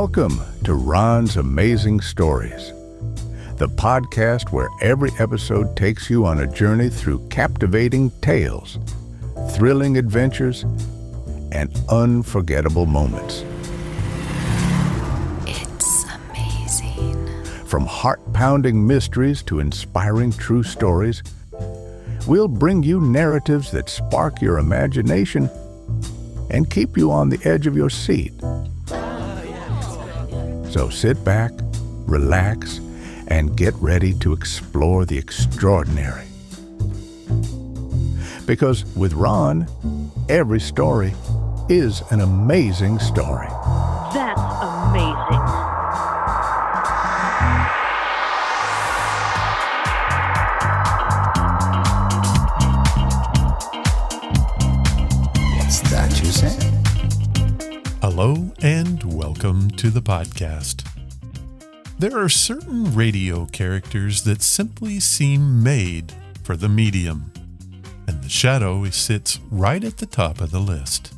Welcome to Ron's Amazing Stories, the podcast where every episode takes you on a journey through captivating tales, thrilling adventures, and unforgettable moments. It's amazing. From heart-pounding mysteries to inspiring true stories, we'll bring you narratives that spark your imagination and keep you on the edge of your seat. So sit back, relax, and get ready to explore the extraordinary. Because with Ron, every story is an amazing story. That's amazing. What's that you said? Hello and welcome to the podcast. There are certain radio characters that simply seem made for the medium, and the Shadow sits right at the top of the list.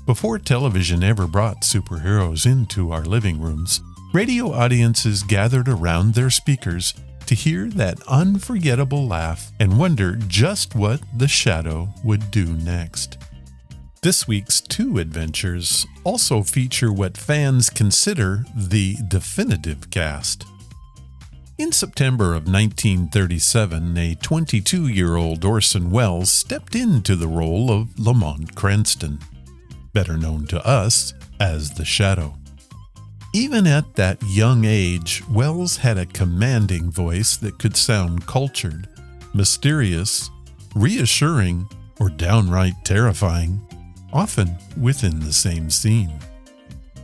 Before television ever brought superheroes into our living rooms, radio audiences gathered around their speakers to hear that unforgettable laugh and wonder just what the Shadow would do next. This week's two adventures also feature what fans consider the definitive cast. In September of 1937, a 22-year-old Orson Welles stepped into the role of Lamont Cranston, better known to us as the Shadow. Even at that young age, Welles had a commanding voice that could sound cultured, mysterious, reassuring, or downright terrifying, often within the same scene.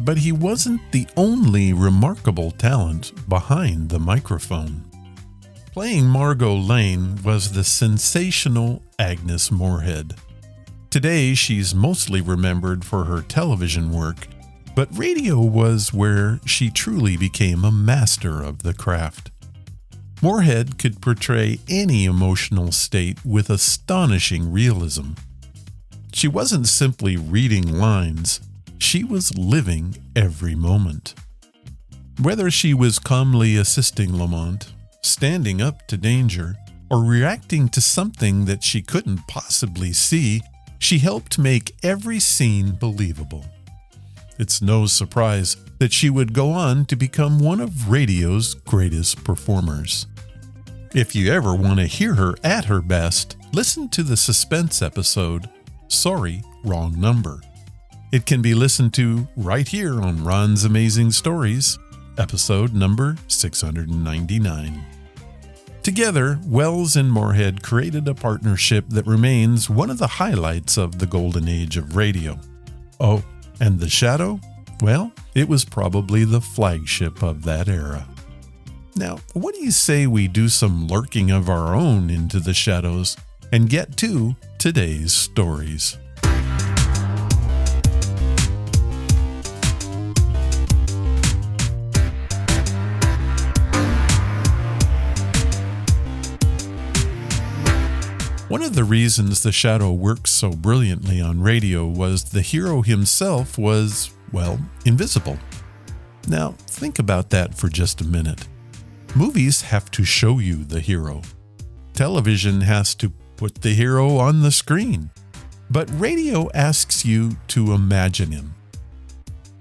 But he wasn't the only remarkable talent behind the microphone. Playing Margo Lane was the sensational Agnes Moorehead. Today, she's mostly remembered for her television work, but radio was where she truly became a master of the craft. Moorehead could portray any emotional state with astonishing realism. She wasn't simply reading lines, she was living every moment. Whether she was calmly assisting Lamont, standing up to danger, or reacting to something that she couldn't possibly see, she helped make every scene believable. It's no surprise that she would go on to become one of radio's greatest performers. If you ever want to hear her at her best, listen to the suspense episode, Sorry, Wrong Number. It can be listened to right here on Ron's Amazing Stories, episode number 699. Together, Welles and Moorehead created a partnership that remains one of the highlights of the golden age of radio. Oh, and the Shadow? Well, it was probably the flagship of that era. Now, what do you say we do some lurking of our own into the shadows and get to today's stories? One of the reasons the Shadow works so brilliantly on radio was the hero himself was, well, invisible. Now, think about that for just a minute. Movies have to show you the hero. Television has to put the hero on the screen. But radio asks you to imagine him.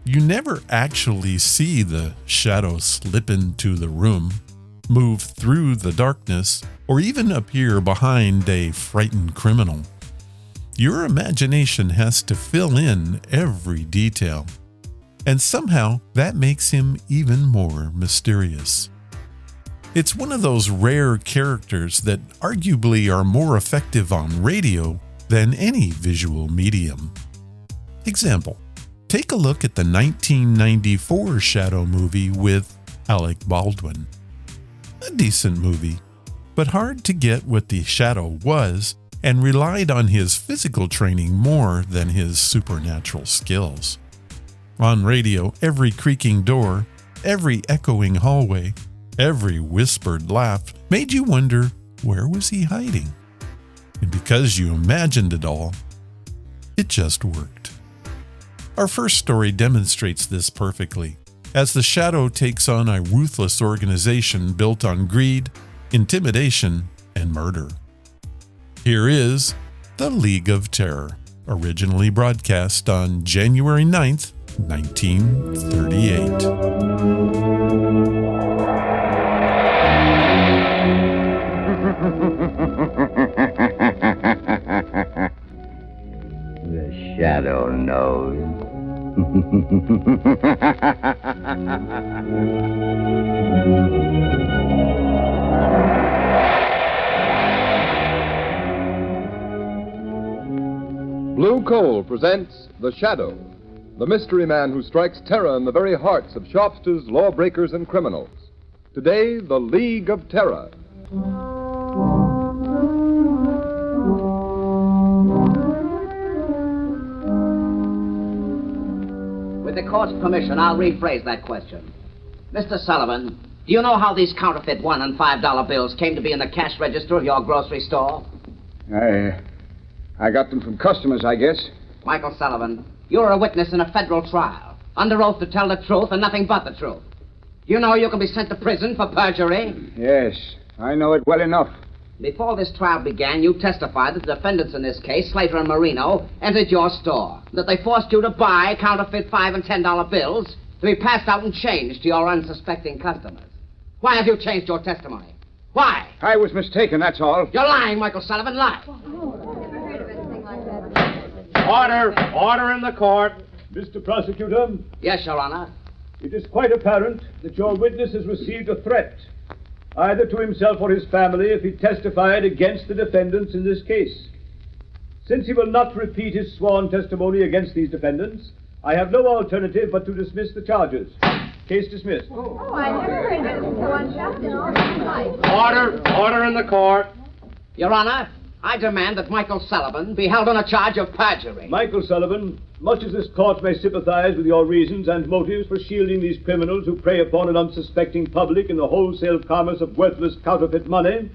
You never actually see the Shadow slip into the room, move through the darkness, or even appear behind a frightened criminal. Your imagination has to fill in every detail. And somehow that makes him even more mysterious. It's one of those rare characters that arguably are more effective on radio than any visual medium. Example, take a look at the 1994 Shadow movie with Alec Baldwin. A decent movie, but hard to get what the Shadow was and relied on his physical training more than his supernatural skills. On radio, every creaking door, every echoing hallway, every whispered laugh made you wonder, where was he hiding? And because you imagined it all, it just worked. Our first story demonstrates this perfectly. as the Shadow takes on a ruthless organization built on greed, intimidation, and murder. Here is The League of Terror, originally broadcast on January 9th, 1938. The Shadow knows. Blue Coal presents The Shadow, the mystery man who strikes terror in the very hearts of shopsters, lawbreakers, and criminals. Today, The League of Terror. With the court's permission, I'll rephrase that question. Mr. Sullivan, do you know how these counterfeit $1 and $5 bills came to be in the cash register of your grocery store? I got them from customers, I guess. Michael Sullivan, you're a witness in a federal trial, under oath to tell the truth and nothing but the truth. Do you know you can be sent to prison for perjury? Yes, I know it well enough. Before this trial began, you testified that the defendants in this case, Slater and Marino, entered your store, that they forced you to buy counterfeit $5 and $10 bills to be passed out and changed to your unsuspecting customers. Why have you changed your testimony? Why? I was mistaken, that's all. You're lying, Michael Sullivan, lie. Order in the court. Mr. Prosecutor, Yes, Your Honor. it is quite apparent that your witness has received a threat, either to himself or his family, if he testified against the defendants in this case. Since he will not repeat his sworn testimony against these defendants, I have no alternative but to dismiss the charges. Case dismissed. I never heard one shot in all my life. Order in the court. Your Honor, I demand that Michael Sullivan be held on a charge of perjury. Michael Sullivan, much as this court may sympathize with your reasons and motives for shielding these criminals who prey upon an unsuspecting public in the wholesale commerce of worthless counterfeit money,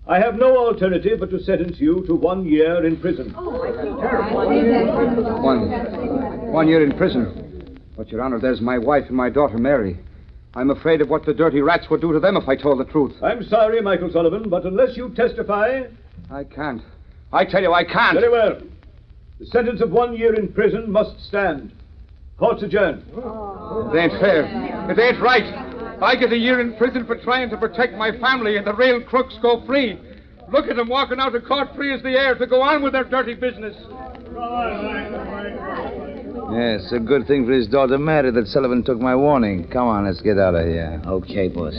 I have no alternative but to sentence you to 1 year in prison. 1 year in prison. But, Your Honor, there's my wife and my daughter, Mary. I'm afraid of what the dirty rats would do to them if I told the truth. I'm sorry, Michael Sullivan, but unless you testify... I can't. I tell you, I can't. Very well. The sentence of 1 year in prison must stand. Court's adjourned. It ain't fair. It ain't right. I get a year in prison for trying to protect my family, and the rail crooks go free. Look at them walking out of court free as the air to go on with their dirty business. Yes, a good thing for his daughter Mary that Sullivan took my warning. Come on, let's get out of here. Okay, boss.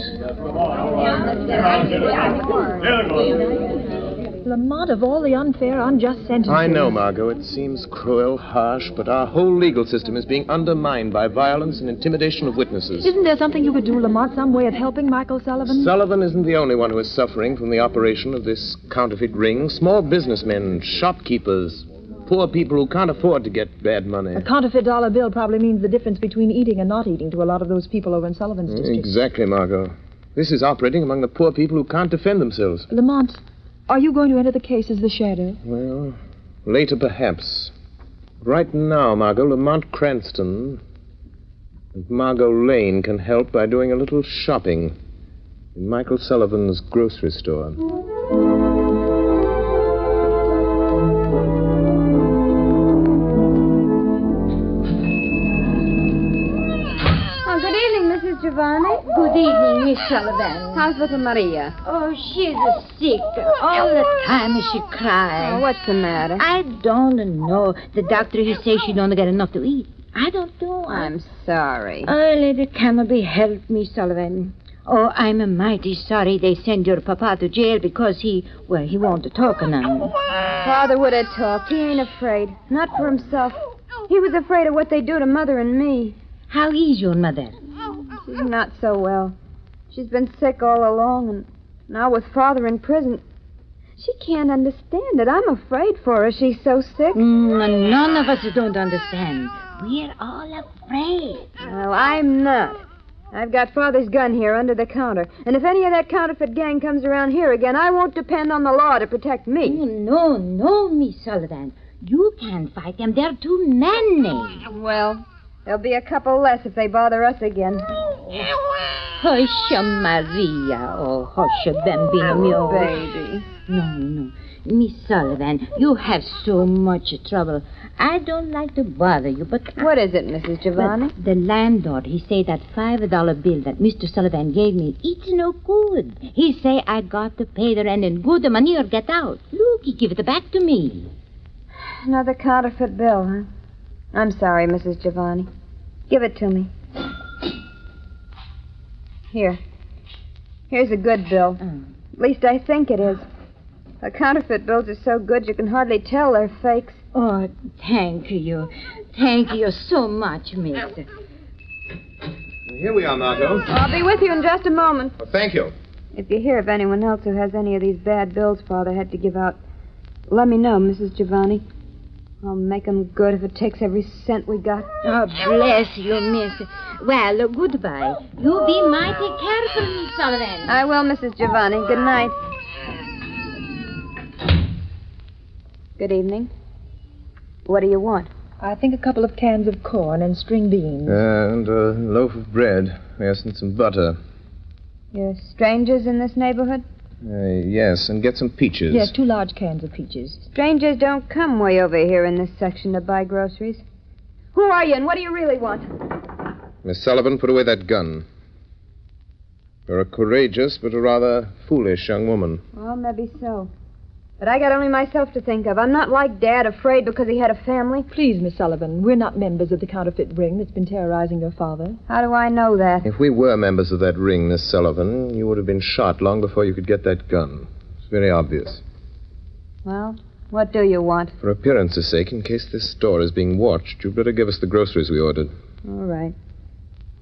Lamont, of all the unfair, unjust sentences... I know, Margo. It seems cruel, harsh, but our whole legal system is being undermined by violence and intimidation of witnesses. Isn't there something you could do, Lamont, some way of helping Michael Sullivan? Sullivan isn't the only one who is suffering from the operation of this counterfeit ring. Small businessmen, shopkeepers, poor people who can't afford to get bad money. A counterfeit dollar bill probably means the difference between eating and not eating to a lot of those people over in Sullivan's district. Exactly, Margo. This is operating among the poor people who can't defend themselves. Lamont, are you going to enter the case as the Shadow? Well, later perhaps. Right now, Margo, Lamont Cranston and Margo Lane can help by doing a little shopping in Michael Sullivan's grocery store. Good evening, Mrs. Giovanni. Good evening, Miss Sullivan. How's little Maria? Oh, she's sick. All the time she cries. Oh, what's the matter? I don't know. The doctor, he says she don't get enough to eat. I don't know. I'm sorry. Oh, Lady Cannot help me, Sullivan. Oh, I'm mighty sorry they send your papa to jail because he won't talk none. Father would have talked. He ain't afraid. Not for himself. He was afraid of what they'd do to Mother and me. How is your mother? She's not so well. She's been sick all along, and now with Father in prison. She can't understand it. I'm afraid for her. She's so sick. None of us don't understand. We're all afraid. Well, I'm not. I've got Father's gun here under the counter. And if any of that counterfeit gang comes around here again, I won't depend on the law to protect me. No, Miss Sullivan. You can't fight them. There are too many. Well, There'll be a couple less if they bother us again. Hush, Maria. Oh, hush, bambino mio. Baby. No. Miss Sullivan, you have so much trouble. I don't like to bother you, but... What is it, Mrs. Giovanni? The landlord, he say that $5 bill that Mr. Sullivan gave me, it's no good. He say I got to pay the rent in good money or get out. Look, he give it back to me. Another counterfeit bill, huh? I'm sorry, Mrs. Giovanni. Give it to me. Here. Here's a good bill. At least I think it is. The counterfeit bills are so good you can hardly tell they're fakes. Oh, thank you. Thank you so much, miss. Here we are, Margo. I'll be with you in just a moment. Well, thank you. If you hear of anyone else who has any of these bad bills Father had to give out, let me know, Mrs. Giovanni. I'll make 'em good if it takes every cent we got. Oh, bless you, miss. Well, goodbye. You be mighty careful, Miss Sullivan. I will, Mrs. Giovanni. Good night. Good evening. What do you want? I think a couple of cans of corn and string beans. And a loaf of bread. Yes, and some butter. You're strangers in this neighborhood? Yes, and get some peaches. Yes, 2 large cans of peaches. Strangers don't come way over here in this section to buy groceries. Who are you, and what do you really want? Miss Sullivan, put away that gun. You're a courageous but a rather foolish young woman. Well, maybe so. But I got only myself to think of. I'm not like Dad, afraid because he had a family. Please, Miss Sullivan, we're not members of the counterfeit ring that's been terrorizing your father. How do I know that? If we were members of that ring, Miss Sullivan, you would have been shot long before you could get that gun. It's very obvious. Well, what do you want? For appearance's sake, in case this store is being watched, you'd better give us the groceries we ordered. All right.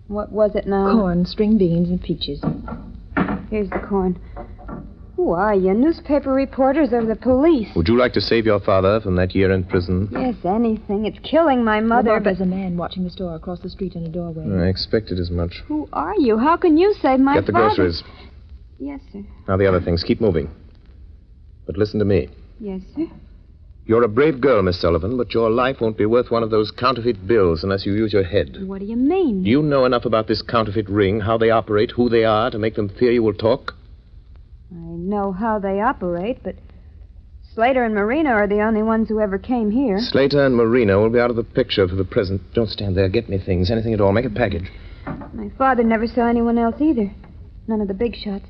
What was it now? Corn, string beans, and peaches. Here's the corn. Who are you? Newspaper reporters or the police? Would you like to save your father from that year in prison? Yes, anything. It's killing my mother, There's a man watching the store across the street in a doorway. I expected as much. Who are you? How can you save my Get the father? groceries. Yes, sir. Now the other things. Keep moving. But listen to me. Yes, sir. You're a brave girl, Miss Sullivan, but your life won't be worth one of those counterfeit bills unless you use your head. What do you mean? Do you know enough about this counterfeit ring, how they operate, who they are, to make them fear you will talk? I know how they operate, but Slater and Marino are the only ones who ever came here. Slater and Marino will be out of the picture for the present. Don't stand there. Get me things, anything at all. Make a package. My father never saw anyone else either. None of the big shots.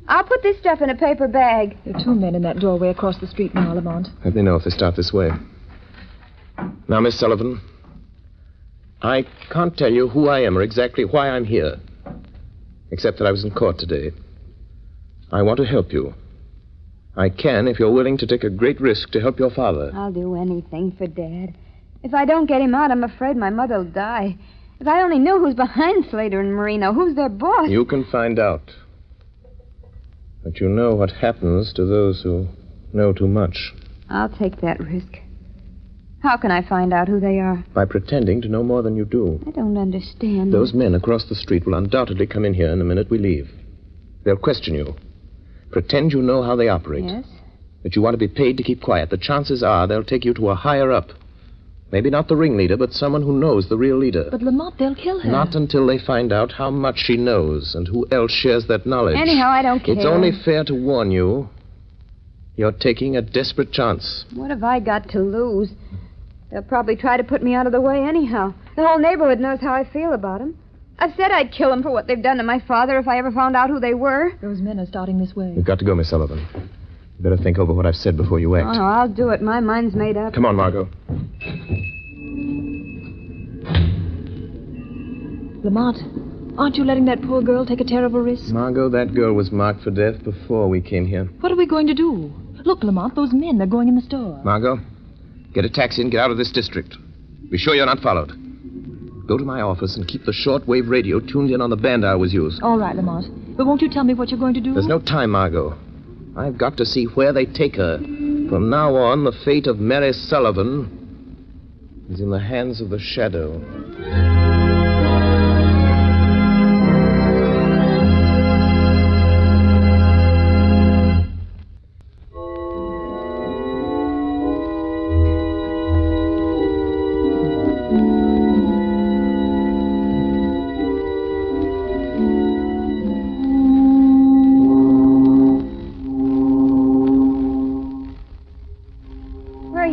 I'll put this stuff in a paper bag. There are 2 men in that doorway across the street now, Lamont. Let me know if they start this way. Now, Miss Sullivan, I can't tell you who I am or exactly why I'm here, except that I was in court today. I want to help you. I can if you're willing to take a great risk to help your father. I'll do anything for Dad. If I don't get him out, I'm afraid my mother'll die. If I only knew who's behind Slater and Marino, who's their boss. You can find out. But you know what happens to those who know too much. I'll take that risk. How can I find out who they are? By pretending to know more than you do. I don't understand. Those men across the street will undoubtedly come in here in the minute we leave. They'll question you. Pretend you know how they operate. Yes? That you want to be paid to keep quiet. The chances are they'll take you to a higher up. Maybe not the ringleader, but someone who knows the real leader. But, Lamont, they'll kill her. Not until they find out how much she knows and who else shares that knowledge. Anyhow, I don't care. It's only fair to warn you. You're taking a desperate chance. What have I got to lose? They'll probably try to put me out of the way anyhow. The whole neighborhood knows how I feel about them. I've said I'd kill them for what they've done to my father if I ever found out who they were. Those men are starting this way. You've got to go, Miss Sullivan. You better think over what I've said before you act. Oh, no, I'll do it. My mind's made up. Come on, Margo. Lamont, aren't you letting that poor girl take a terrible risk? Margo, that girl was marked for death before we came here. What are we going to do? Look, Lamont, those men, they're going in the store. Margo, get a taxi and get out of this district. Be sure you're not followed. Go to my office and keep the shortwave radio tuned in on the band I always use. All right, Lamont. But won't you tell me what you're going to do? There's no time, Margo. I've got to see where they take her. From now on, the fate of Mary Sullivan is in the hands of the shadow.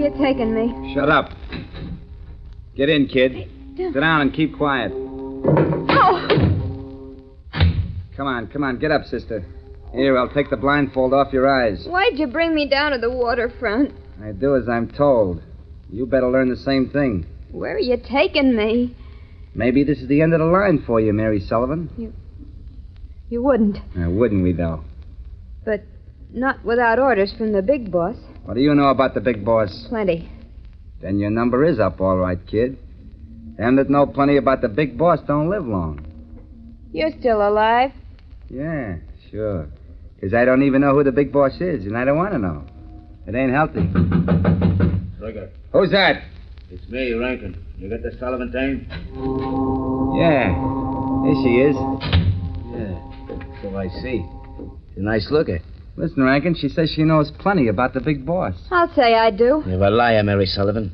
you taking me? Shut up. Get in, kid. Sit down and keep quiet. Oh! Come on. Get up, sister. Here, I'll take the blindfold off your eyes. Why'd you bring me down to the waterfront? I do as I'm told. You better learn the same thing. Where are you taking me? Maybe this is the end of the line for you, Mary Sullivan. You wouldn't. Wouldn't we, though? But not without orders from the big boss. What do you know about the big boss? Plenty. Then your number is up, all right, kid. Them that know plenty about the big boss don't live long. You're still alive? Yeah, sure. Because I don't even know who the big boss is, and I don't want to know. It ain't healthy. Trigger. Who's that? It's me, Rankin. You got the Sullivan dame? Yeah. Here she is. Yeah, so I see. She's a nice looker. Listen, Rankin, she says she knows plenty about the big boss. I'll say I do. You're a liar, Mary Sullivan.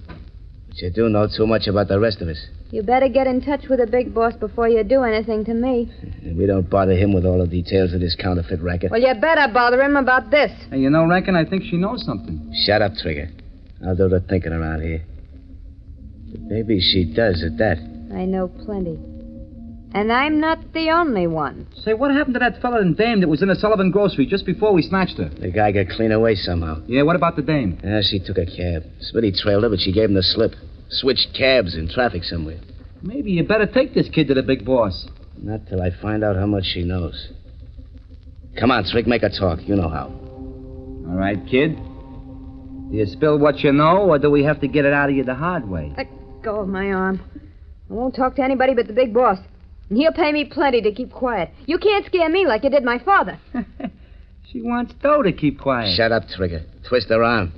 But you do know too much about the rest of us. You better get in touch with the big boss before you do anything to me. And we don't bother him with all the details of this counterfeit racket. Well, you better bother him about this. Hey, you know, Rankin, I think she knows something. Shut up, Trigger. I'll do the thinking around here. But maybe she does at that. I know plenty. And I'm not the only one. Say, what happened to that fella and dame that was in the Sullivan grocery just before we snatched her? The guy got clean away somehow. Yeah, what about the dame? She took a cab. Smitty trailed her, but she gave him the slip. Switched cabs in traffic somewhere. Maybe you better take this kid to the big boss. Not till I find out how much she knows. Come on, Trick, make her talk. You know how. All right, kid. Do you spill what you know, or do we have to get it out of you the hard way? Let go of my arm. I won't talk to anybody but the big boss. And he'll pay me plenty to keep quiet. You can't scare me like you did my father. She wants dough to keep quiet. Shut up, Trigger. Twist her arm.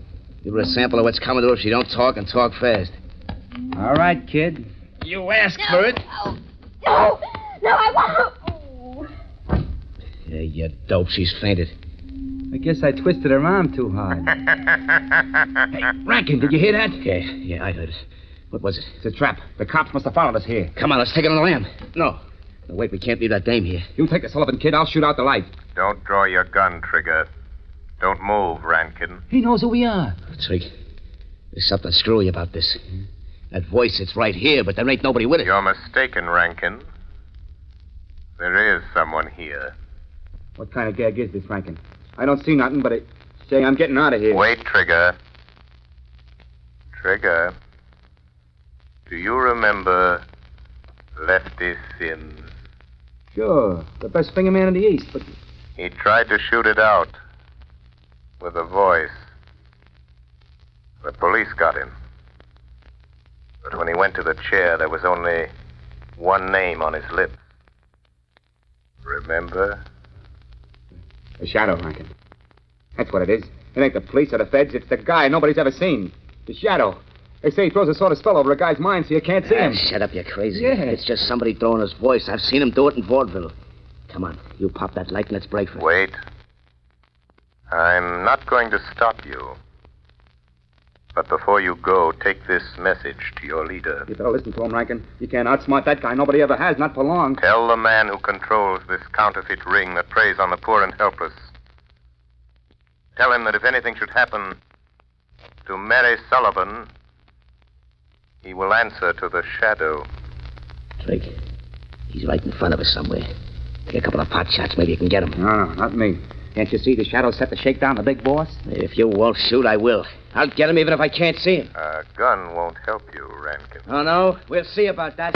Give her a sample of what's coming to her if she don't talk, and talk fast. All right, kid. You asked for it. No, I won't. Yeah, you dope. She's fainted. I guess I twisted her arm too hard. Hey, Rankin, did you hear that? Yeah, I heard it. What was it? It's a trap. The cops must have followed us here. Come on, let's take it on the lam. No, wait, we can't leave that dame here. You take the Sullivan kid. I'll shoot out the light. Don't draw your gun, Trigger. Don't move, Rankin. He knows who we are. Trig, there's something screwy about this. That voice, it's right here, but there ain't nobody with it. You're mistaken, Rankin. There is someone here. What kind of gag is this, Rankin? I don't see nothing, but say I'm getting out of here. Wait, Trigger. Trigger, do you remember Lefty Sims? Sure, the best finger man in the East, but... He tried to shoot it out with a voice. The police got him. But when he went to the chair, there was only one name on his lips. Remember? The Shadow, Rankin. That's what it is. It ain't the police or the feds. It's the guy nobody's ever seen. The Shadow. They say he throws a sort of spell over a guy's mind so you can't see him. Shut up, you're crazy. Yeah. It's just somebody throwing his voice. I've seen him do it in vaudeville. Come on, you pop that light and let's break for it. Wait. I'm not going to stop you. But before you go, take this message to your leader. You better listen to him, Rankin. You can't outsmart that guy. Nobody ever has, not for long. Tell the man who controls this counterfeit ring that preys on the poor and helpless. Tell him that if anything should happen to Mary Sullivan, he will answer to the Shadow. Drake, he's right in front of us somewhere. Take a couple of pot shots, maybe you can get him. No, not me. Can't you see the Shadow set to shake down the big boss? If you won't shoot, I will. I'll get him even if I can't see him. A gun won't help you, Rankin. Oh, no? We'll see about that.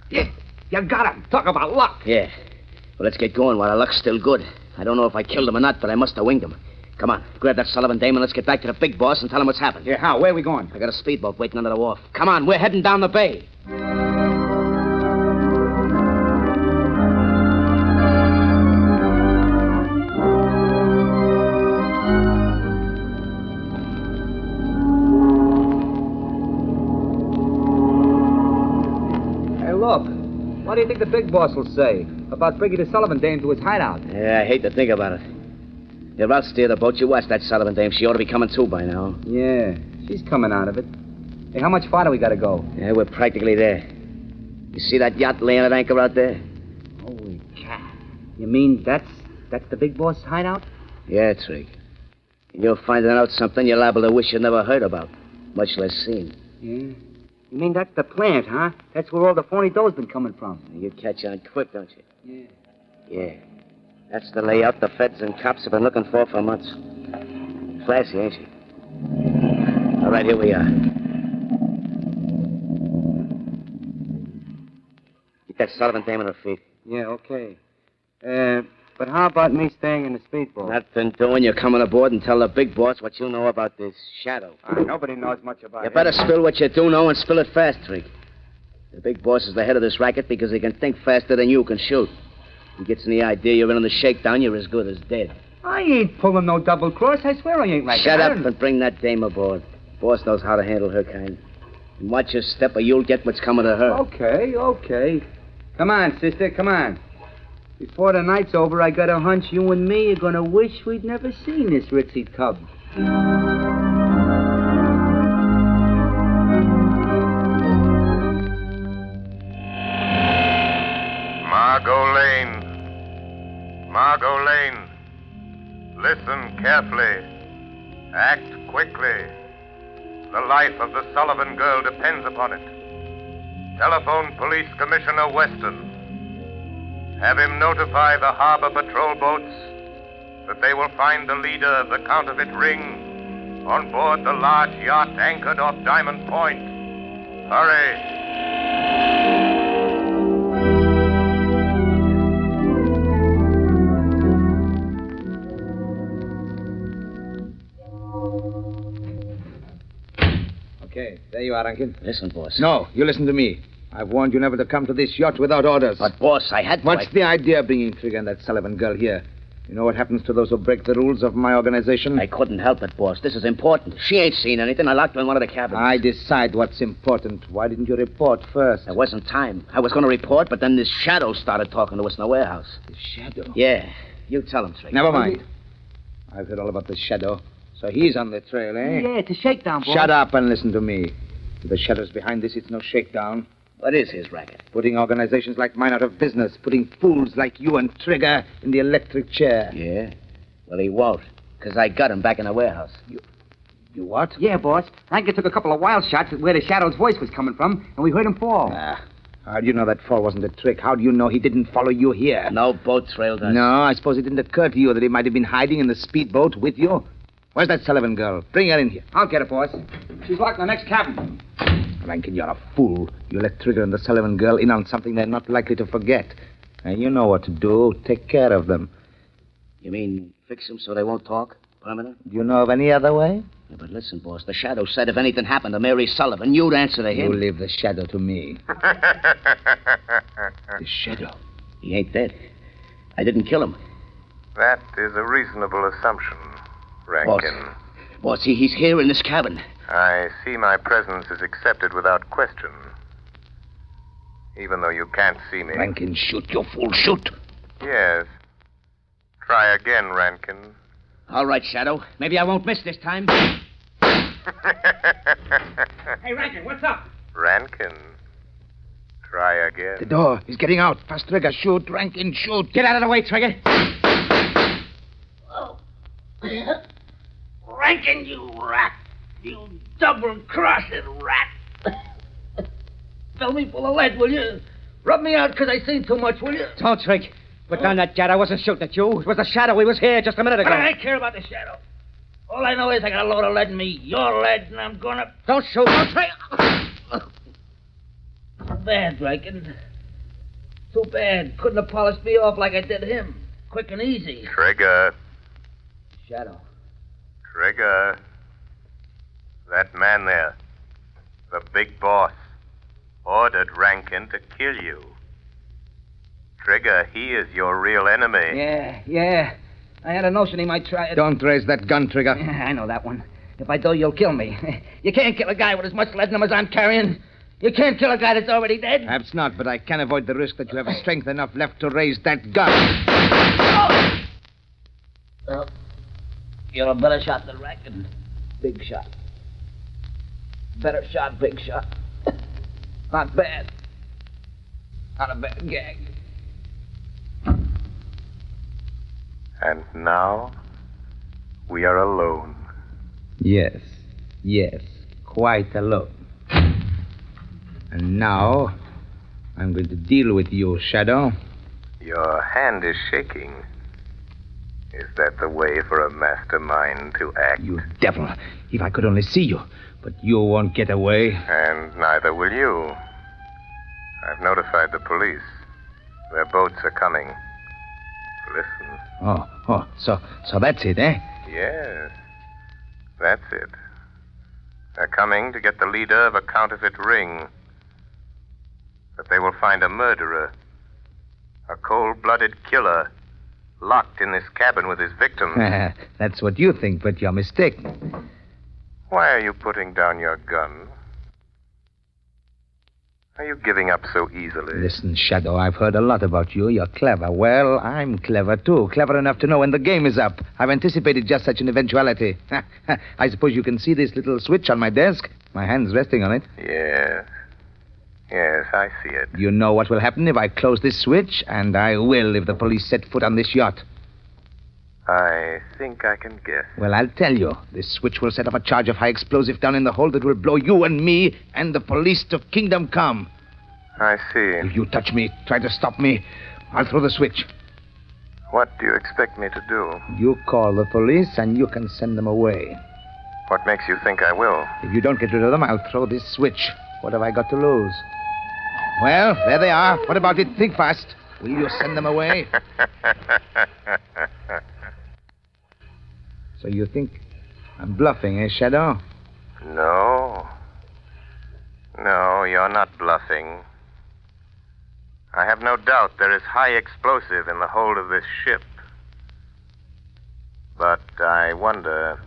Yeah, you got him. Talk about luck. Yeah. Well, let's get going while our luck's still good. I don't know if I killed him or not, but I must have winged him. Come on, grab that Sullivan dame and let's get back to the big boss and tell him what's happened. Yeah, how? Where are we going? I got a speedboat waiting under the wharf. Come on, we're heading down the bay. Hey, look. What do you think the big boss will say about bringing the Sullivan dame to his hideout? Yeah, I hate to think about it. Yeah, I'll steer the boat. You watch that Sullivan dame. She ought to be coming too by now. Yeah, she's coming out of it. Hey, how much farther we gotta go? Yeah, we're practically there. You see that yacht laying at anchor out there? Holy cat. You mean that's the big boss hideout? Yeah, Trig. You're finding out something you're liable to wish you never heard about, much less seen. Yeah? You mean that's the plant, huh? That's where all the phony dough's been coming from. You catch on quick, don't you? Yeah. Yeah. That's the layout the feds and cops have been looking for months. Classy, ain't she? All right, here we are. Get that Sullivan dame on her feet. Yeah, okay. But how about me staying in the speedboat? Nothing doing. You're coming aboard and tell the big boss what you know about this shadow. Nobody knows much about it. You better spill what you do know and spill it fast, Trig. The big boss is the head of this racket because he can think faster than you can shoot. He gets in the idea you're in on the shakedown, you're as good as dead. I ain't pulling no double cross. I swear I ain't like Shut that. up and bring that dame aboard. Boss knows how to handle her kind. And watch your step or you'll get what's coming to her. Okay. Come on, sister, come on. Before the night's over, I got a hunch you and me are gonna wish we'd never seen this ritzy tub. Margo Lane. Listen carefully. Act quickly. The life of the Sullivan girl depends upon it. Telephone Police Commissioner Weston. Have him notify the harbor patrol boats that they will find the leader of the counterfeit ring on board the large yacht anchored off Diamond Point. Hurry. Okay, there you are, Rankin. Listen, boss. No, you listen to me. I've warned you never to come to this yacht without orders. But, boss, I had to. What's the idea of bringing Trigger and that Sullivan girl here? You know what happens to those who break the rules of my organization? I couldn't help it, boss. This is important. She ain't seen anything. I locked her in one of the cabins. I decide what's important. Why didn't you report first? There wasn't time. I was going to report, but then this shadow started talking to us in the warehouse. The shadow? Yeah. You tell him, Trigger. Never mind. I've heard all about the shadow. So he's on the trail, eh? Yeah, it's a shakedown, boss. Shut up and listen to me. If the shadow's behind this, it's no shakedown. What is his racket? Putting organizations like mine out of business. Putting fools like you and Trigger in the electric chair. Yeah? Well, he won't, because I got him back in the warehouse. You what? Yeah, boss. Rankin took a couple of wild shots at where the shadow's voice was coming from, and we heard him fall. How do you know that fall wasn't a trick? How do you know he didn't follow you here? No boat trailed us. No, I suppose it didn't occur to you that he might have been hiding in the speedboat with you? Where's that Sullivan girl? Bring her in here. I'll get her, boss. She's locked in the next cabin. Rankin, you're a fool. You let Trigger and the Sullivan girl in on something they're not likely to forget. And you know what to do. Take care of them. You mean fix them so they won't talk? Permanent? Do you know of any other way? Yeah, but listen, boss. The shadow said if anything happened to Mary Sullivan, you'd answer to him. You leave the shadow to me. The shadow? He ain't dead. I didn't kill him. That is a reasonable assumption, Rankin. Boss, he's here in this cabin. I see my presence is accepted without question. Even though you can't see me. Rankin, shoot, you fool, shoot. Yes. Try again, Rankin. All right, Shadow. Maybe I won't miss this time. Hey, Rankin, what's up? Rankin. Try again. The door. He's getting out. Fast, Trigger. Shoot, Rankin, shoot. Get out of the way, Trigger. Rankin, you rat. You double-crossed rat. Fill me full of lead, will you? Rub me out because I seen too much, will you? Don't, Trig. Put down that jet. I wasn't shooting at you. It was the shadow. He was here just a minute ago. I don't care about the shadow. All I know is I got a load of lead in me. Your lead, and I'm gonna... Don't shoot. Don't try. Too bad, Rankin. Too bad. Couldn't have polished me off like I did him. Quick and easy. Trigger. Shadow. Trigger. That man there, the big boss, ordered Rankin to kill you. Trigger, he is your real enemy. Yeah. I had a notion he might try it. Don't raise that gun, Trigger. Yeah, I know that one. If I do, you'll kill me. You can't kill a guy with as much lead in him as I'm carrying. You can't kill a guy that's already dead. Perhaps not, but I can avoid the risk that you have strength enough left to raise that gun. Well, you're a better shot than Rankin. Big shot. Better shot, big shot. Not bad. Not a bad gag. And now, We are alone. Yes, quite alone. And now, I'm going to deal with you, Shadow. Your hand is shaking. Is that the way for a mastermind to act? You devil. If I could only see you. But you won't get away. And neither will you. I've notified the police. Their boats are coming. Listen. So that's it, eh? Yes, that's it. They're coming to get the leader of a counterfeit ring. But they will find a murderer, a cold-blooded killer, locked in this cabin with his victims. That's what you think, but you're mistaken. Why are you putting down your gun? Are you giving up so easily? Listen, Shadow, I've heard a lot about you. You're clever. Well, I'm clever, too. Clever enough to know when the game is up. I've anticipated just such an eventuality. I suppose you can see this little switch on my desk? My hand's resting on it. Yes, I see it. You know what will happen if I close this switch? And I will if the police set foot on this yacht. I think I can guess. Well, I'll tell you. This switch will set up a charge of high explosive down in the hold that will blow you and me and the police to kingdom come. I see. If you touch me, try to stop me, I'll throw the switch. What do you expect me to do? You call the police and you can send them away. What makes you think I will? If you don't get rid of them, I'll throw this switch. What have I got to lose? Well, there they are. What about it? Think fast. Will you send them away? So you think I'm bluffing, eh, Shadow? No, you're not bluffing. I have no doubt there is high explosive in the hold of this ship. But I wonder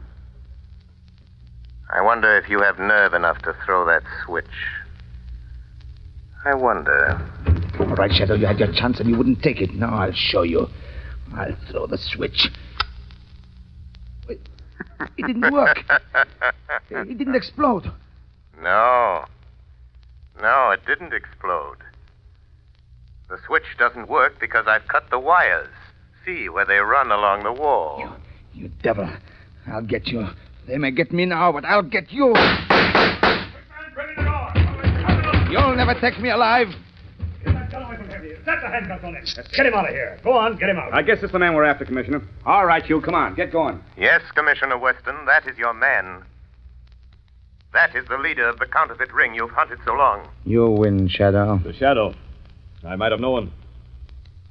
if you have nerve enough to throw that switch. I wonder. All right, Shadow, you had your chance and you wouldn't take it. Now I'll show you. I'll throw the switch. Wait, it didn't work. It didn't explode. No, it didn't explode. The switch doesn't work because I've cut the wires. See where they run along the wall. You devil. I'll get you. They may get me now, but I'll get you. You'll never take me alive. Get that gun away from here. Set the handcuffs on him. Get him out of here. Go on, get him out. I guess it's the man we're after, Commissioner. All right, you, come on, get going. Yes, Commissioner Weston, that is your man. That is the leader of the counterfeit ring you've hunted so long. You win, Shadow. The Shadow. I might have known.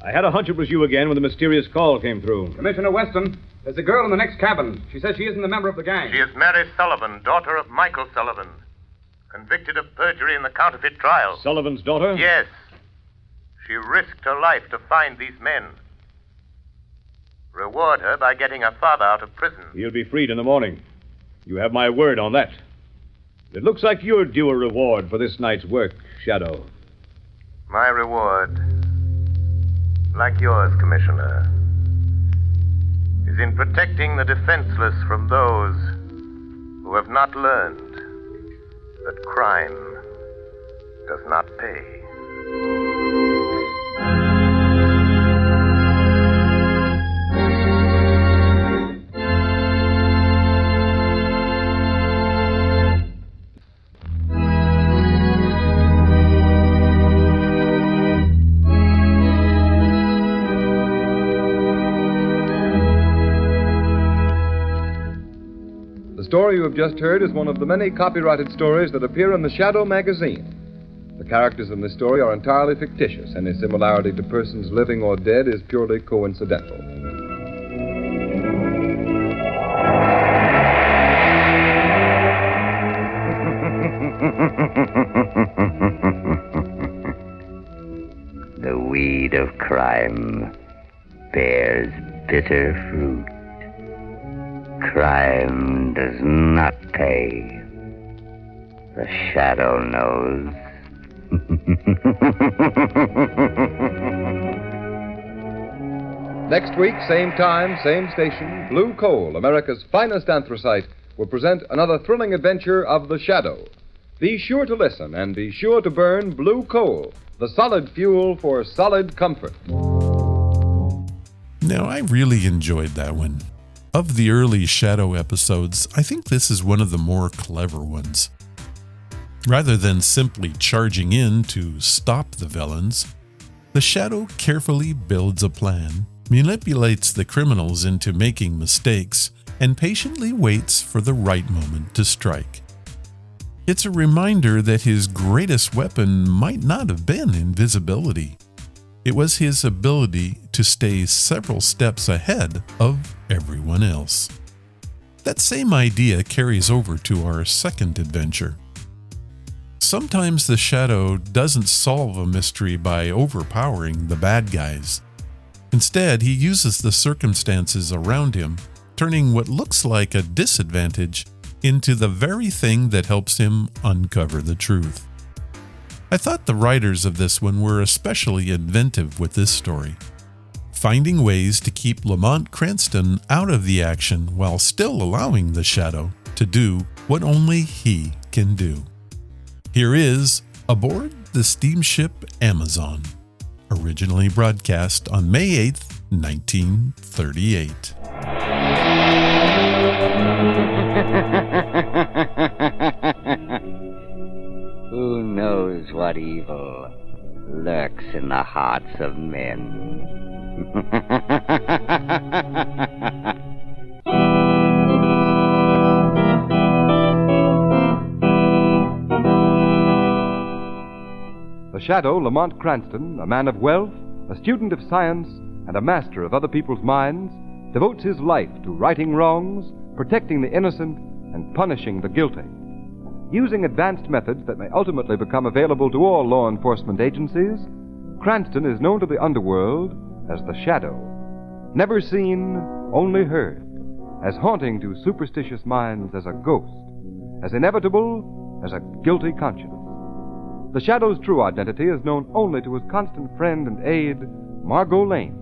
I had a hunch it was you again when the mysterious call came through. Commissioner Weston, there's a girl in the next cabin. She says she isn't a member of the gang. She is Mary Sullivan, daughter of Michael Sullivan, convicted of perjury in the counterfeit trial. Sullivan's daughter? Yes. She risked her life to find these men. Reward her by getting her father out of prison. He'll be freed in the morning. You have my word on that. It looks like you're due a reward for this night's work, Shadow. My reward, like yours, Commissioner, is in protecting the defenseless from those who have not learned that crime does not pay. The story you have just heard is one of the many copyrighted stories that appear in the Shadow magazine. The characters in this story are entirely fictitious. Any similarity to persons living or dead is purely coincidental. The weed of crime bears bitter fruit. Crime does not pay. The Shadow knows. Next week, same time, same station, Blue Coal, America's finest anthracite, will present another thrilling adventure of the Shadow. Be sure to listen and be sure to burn Blue Coal, the solid fuel for solid comfort. Now, I really enjoyed that one. Of the early Shadow episodes, I think this is one of the more clever ones. Rather than simply charging in to stop the villains, the Shadow carefully builds a plan, manipulates the criminals into making mistakes, and patiently waits for the right moment to strike. It's a reminder that his greatest weapon might not have been invisibility. It was his ability to stay several steps ahead of everyone else. That same idea carries over to our second adventure. Sometimes the Shadow doesn't solve a mystery by overpowering the bad guys. Instead, he uses the circumstances around him, turning what looks like a disadvantage into the very thing that helps him uncover the truth. I thought the writers of this one were especially inventive with this story, finding ways to keep Lamont Cranston out of the action while still allowing the Shadow to do what only he can do. Here is Aboard the Steamship Amazon, originally broadcast on May 8th, 1938. Who knows what evil lurks in the hearts of men? The Shadow, Lamont Cranston, a man of wealth, a student of science, and a master of other people's minds, devotes his life to righting wrongs, protecting the innocent, and punishing the guilty. Using advanced methods that may ultimately become available to all law enforcement agencies, Cranston is known to the underworld as the Shadow. Never seen, only heard, as haunting to superstitious minds as a ghost, as inevitable as a guilty conscience. The Shadow's true identity is known only to his constant friend and aide, Margo Lane.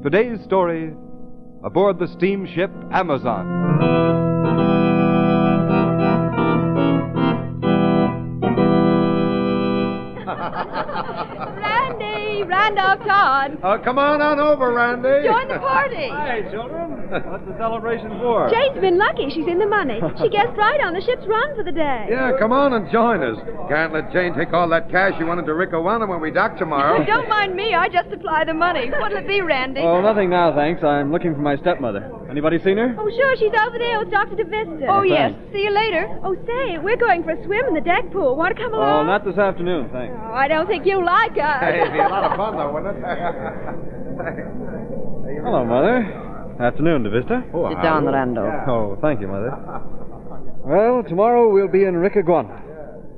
Today's story, Aboard the Steamship Amazon. Randy! Randolph Todd! Come on over, Randy. Join the party. Hi, children. What's the celebration for? Jane's been lucky. She's in the money. She guessed right on the ship's run for the day. Yeah, come on and join us. Can't let Jane take all that cash you wanted to Rickawana when we dock tomorrow. Don't mind me. I just supply the money. What'll it be, Randy? Oh, nothing now, thanks. I'm looking for my stepmother. Anybody seen her? Oh, sure. She's over there with Dr. DeVista. Oh, yes. See you later. Oh, say, we're going for a swim in the deck pool. Want to come Oh, along? not this afternoon, thanks. Oh, I don't think you like us. Hey, it'd be a lot of fun, though, wouldn't it? Hello, Mother. Afternoon, DeVista. Sit down, Randall. Oh, thank you, Mother. Well, tomorrow we'll be in Rickaguana.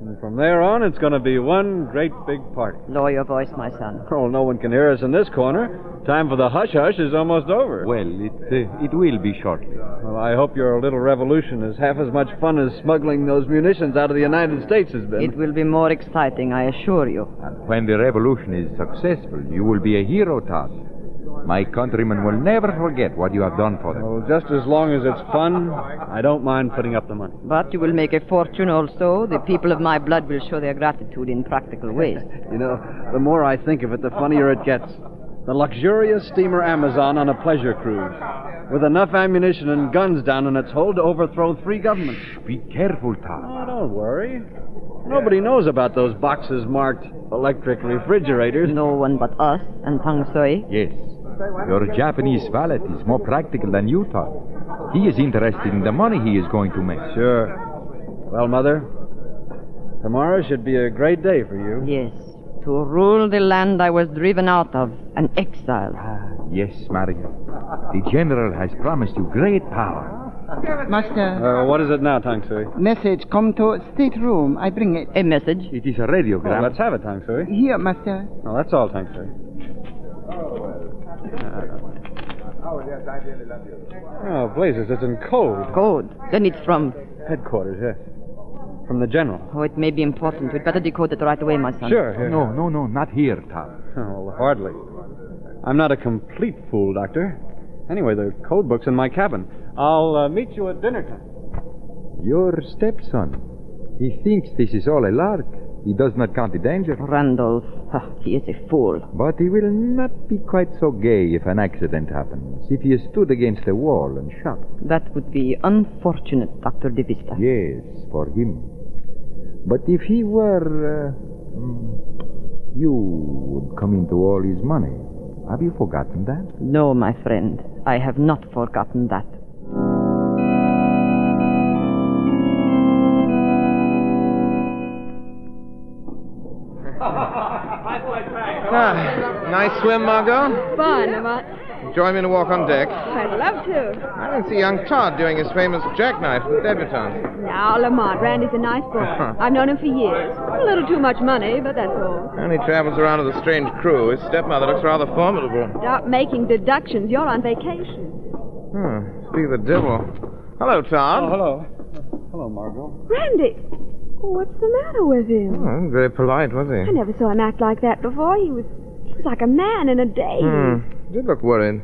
And from there on, it's going to be one great big party. Lower your voice, my son. Oh, no one can hear us in this corner. Time for the hush-hush is almost over. Well, it will be shortly. Well, I hope your little revolution is half as much fun as smuggling those munitions out of the United States has been. It will be more exciting, I assure you. And when the revolution is successful, you will be a hero, Todd. My countrymen will never forget what you have done for them. Well, just as long as it's fun, I don't mind putting up the money. But you will make a fortune also. The people of my blood will show their gratitude in practical ways. You know, the more I think of it, the funnier it gets. The luxurious steamer Amazon on a pleasure cruise, with enough ammunition and guns down in its hold to overthrow 3 governments. Be careful, Todd. Oh, don't worry. Nobody knows about those boxes marked electric refrigerators. No one but us and Tang Sui. Yes. Your Japanese valet is more practical than you thought. He is interested in the money he is going to make. Sure. Well, Mother, tomorrow should be a great day for you. Yes. To rule the land I was driven out of, an exile. Yes, Mario. The general has promised you great power. Master. What is it now, Tang Sui? Message come to stateroom. I bring it. A message? It is a radiogram. Well, let's have it, Tang Sui. Here, Master. Well, that's all, Tang Sui. Oh, blazes, it's in code. Code? Then it's from... Headquarters, yes. From the general. Oh, it may be important. We'd better decode it right away, my son. Sure. Here. No, not here, Todd. Oh, well, hardly. I'm not a complete fool, Doctor. Anyway, the code book's in my cabin. I'll meet you at dinner time. Your stepson. He thinks this is all a lark. He does not count the danger. Randolph, he is a fool. But he will not be quite so gay if an accident happens. If he is stood against a wall and shot. That would be unfortunate, Dr. De Vista. Yes, for him. But if he were... you would come into all his money. Have you forgotten that? No, my friend. I have not forgotten that. Nice swim, Margo? Fun, Lamont. Join me in a walk on deck. I'd love to. I didn't see young Todd doing his famous jackknife from debutante. Now, Lamont, Randy's a nice boy. I've known him for years. A little too much money, but that's all. And he travels around with a strange crew. His stepmother looks rather formidable. Stop making deductions. You're on vacation. Speak of the devil. Hello, Todd. Oh, hello. Hello, Margo. Randy! What's the matter with him? Oh, very polite, was he? I never saw him act like that before. He was like a man in a daze. He did look worried.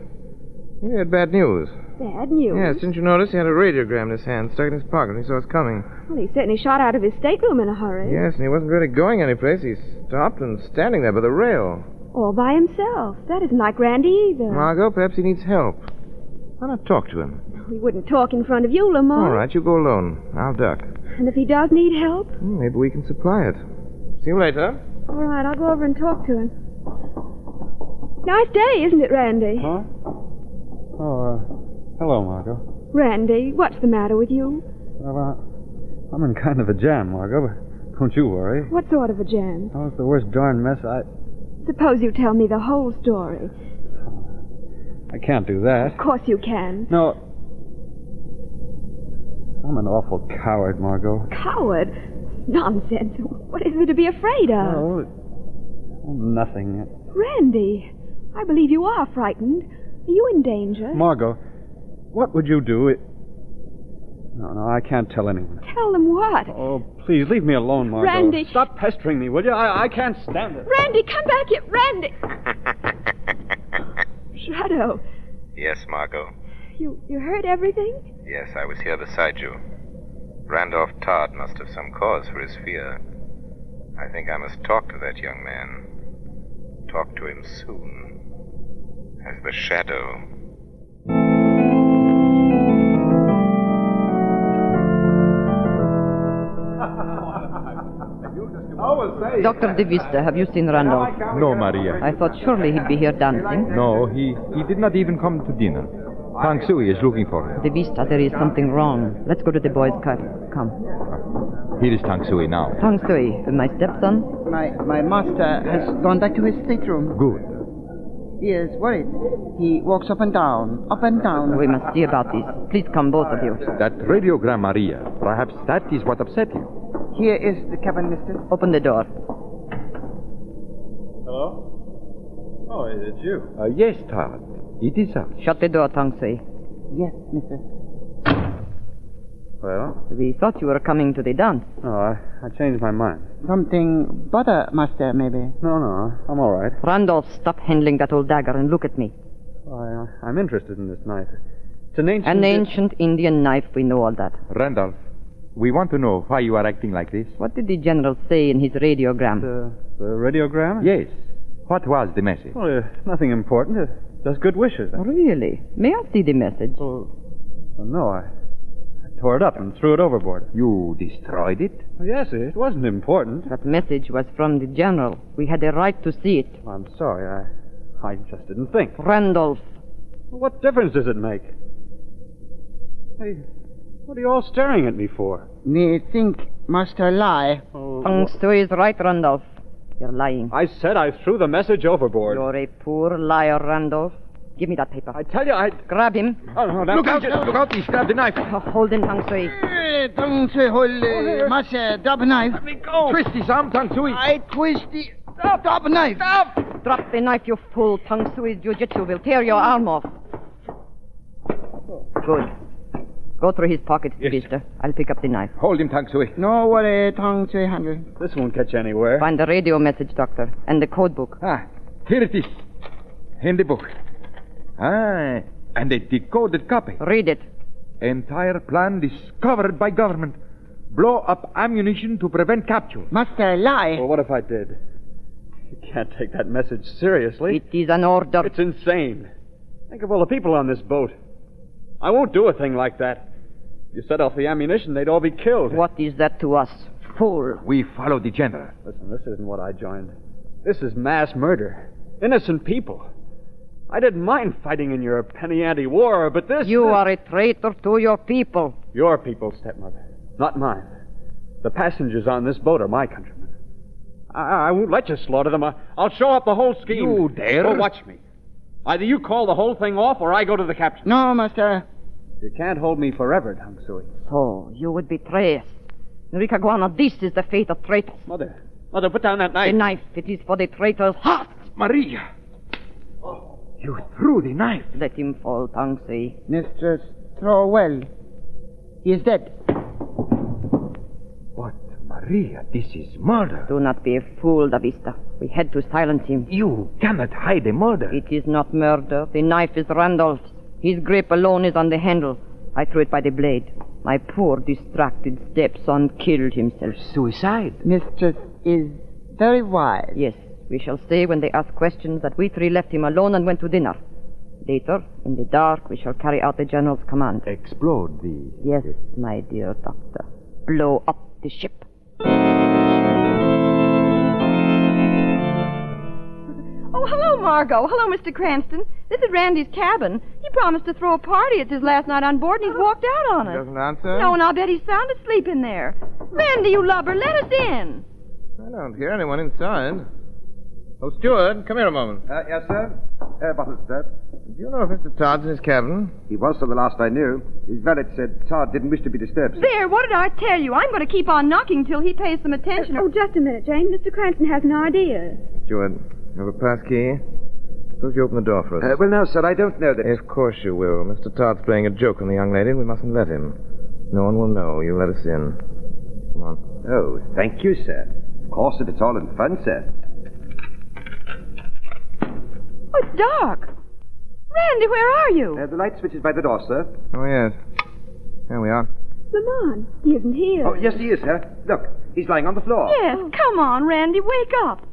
He had bad news. Bad news? Yes, didn't you notice? He had a radiogram in his hand, stuck in his pocket, and he saw us coming. Well, he certainly shot out of his stateroom in a hurry. Yes, and he wasn't really going anyplace. He stopped and standing there by the rail. All by himself. That isn't like Randy either. Margo, perhaps he needs help. Why not talk to him? He wouldn't talk in front of you, Lamont. All right, you go alone. I'll duck. And if he does need help? Maybe we can supply it. See you later. All right, I'll go over and talk to him. Nice day, isn't it, Randy? Huh? Oh, hello, Margo. Randy, what's the matter with you? Well, I'm in kind of a jam, Margo, but don't you worry. What sort of a jam? Oh, it's the worst darn mess Suppose you tell me the whole story. I can't do that. Of course you can. No. I'm an awful coward, Margo. Coward? Nonsense. What is there to be afraid of? Oh, nothing. Randy, I believe you are frightened. Are you in danger? Margo, what would you do if... No, I can't tell anyone. Tell them what? Oh, please, leave me alone, Margo. Randy. Stop pestering me, will you? I can't stand it. Randy, come back here. Randy! Shadow. Yes, Margo. You heard everything? Yes, I was here beside you. Randolph Todd must have some cause for his fear. I think I must talk to that young man. Talk to him soon. As the Shadow. Dr. De Vista, have you seen Randolph? No, Maria. I thought surely he'd be here dancing. No, he did not even come to dinner. Tang Sui is looking for him. De Vista, there is something wrong. Let's go to the boys' car. Come. Here is Tang Sui now. Tang Sui, my stepson? My master has gone back to his stateroom. Good. He is worried. He walks up and down, up and down. We must see about this. Please come, both of you. That radiogram, Maria. Perhaps that is what upset you. Here is the cabin, mister. Open the door. Hello? Oh, it's you. Yes, Todd. It is us. Shut the door, Tang Sui. Yes, mister. Well? We thought you were coming to the dance. Oh, I changed my mind. Something butter, master, maybe. No, I'm all right. Randolph, stop handling that old dagger and look at me. I'm interested in this knife. It's an ancient... An ancient Indian knife, we know all that. Randolph, we want to know why you are acting like this. What did the general say in his radiogram? The radiogram? Yes. What was the message? Well, nothing important. Just good wishes. Really? May I see the message? Well, no, I tore it up and threw it overboard. You destroyed it? Well, yes, it wasn't important. That message was from the general. We had a right to see it. I'm sorry. I just didn't think. Randolph. Well, what difference does it make? Hey, what are you all staring at me for? Me think master lie. Tang Sui is right, Randolph. You're lying. I said I threw the message overboard. You're a poor liar, Randolph. Give me that paper. I tell you, Grab him. Oh, no, look out, he's grabbed the knife. Hold him, Tang Sui. Tang Sui, hold, master, drop knife. Let me go. Twist his arm, Tang Sui. I twist the... Drop knife. Stop! Drop the knife, you fool. Tang Sui's jiu-jitsu will tear your arm off. Good. Go through his pockets, Vista. I'll pick up the knife. Hold him, Tang Sui. No worry, Tang Sui handle. This won't catch anywhere. Find the radio message, Doctor, and the code book. Here it is. In the book. And a decoded copy. Read it. Entire plan discovered by government. Blow up ammunition to prevent capture. Master, lie. Well, what if I did? You can't take that message seriously. It is an order. It's insane. Think of all the people on this boat. I won't do a thing like that. If you set off the ammunition, they'd all be killed. What is that to us? Fool. We follow the general. Listen, this isn't what I joined. This is mass murder. Innocent people. I didn't mind fighting in your penny ante war, but this... You are a traitor to your people. Your people, stepmother. Not mine. The passengers on this boat are my countrymen. I won't let you slaughter them. I'll show up the whole scheme. You dare? Well, watch me. Either you call the whole thing off or I go to the captain. No, master. You can't hold me forever, Tang Sui. So, you would betray us. Enrica Guana, this is the fate of traitors. Mother, put down that knife. The knife, it is for the traitor's heart. Maria! You threw the knife. Let him fall, Tang Sui. Mistress Trowell. He is dead. But, Maria, this is murder. Do not be a fool, Davista. We had to silence him. You cannot hide a murder. It is not murder. The knife is Randolph's. His grip alone is on the handle. I threw it by the blade. My poor, distracted stepson killed himself. Suicide? Mistress is very wise. Yes. We shall say when they ask questions that we three left him alone and went to dinner. Later, in the dark, we shall carry out the general's command. Explode the... Yes, my dear doctor. Blow up the ship. Oh, hello, Margo. Hello, Mr. Cranston. This is Randy's cabin. He promised to throw a party. It's his last night on board, and he's walked out on us. Doesn't answer? No, and I'll bet he's sound asleep in there. Randy, you lubber, let us in. I don't hear anyone inside. Oh, steward, come here a moment. Yes, sir? Bottle, sir. Do you know if Mr. Todd's in his cabin? He was for the last I knew. His valet said Todd didn't wish to be disturbed, sir. There, what did I tell you? I'm going to keep on knocking till he pays some attention. Oh, just a minute, Jane. Mr. Cranston has an idea. Steward, you have a pass key? Suppose you open the door for us. Well, no, sir, I don't know that... Of course you will. Mr. Todd's playing a joke on the young lady, and we mustn't let him. No one will know. You let us in. Come on. Oh, thank you, sir. Of course, if it's all in fun, sir. Oh, it's dark. Randy, where are you? The light switch is by the door, sir. Oh, yes. There we are. Lamont, he isn't here. Oh, yes, he is, sir. Look, he's lying on the floor. Yes, come on, Randy, wake up.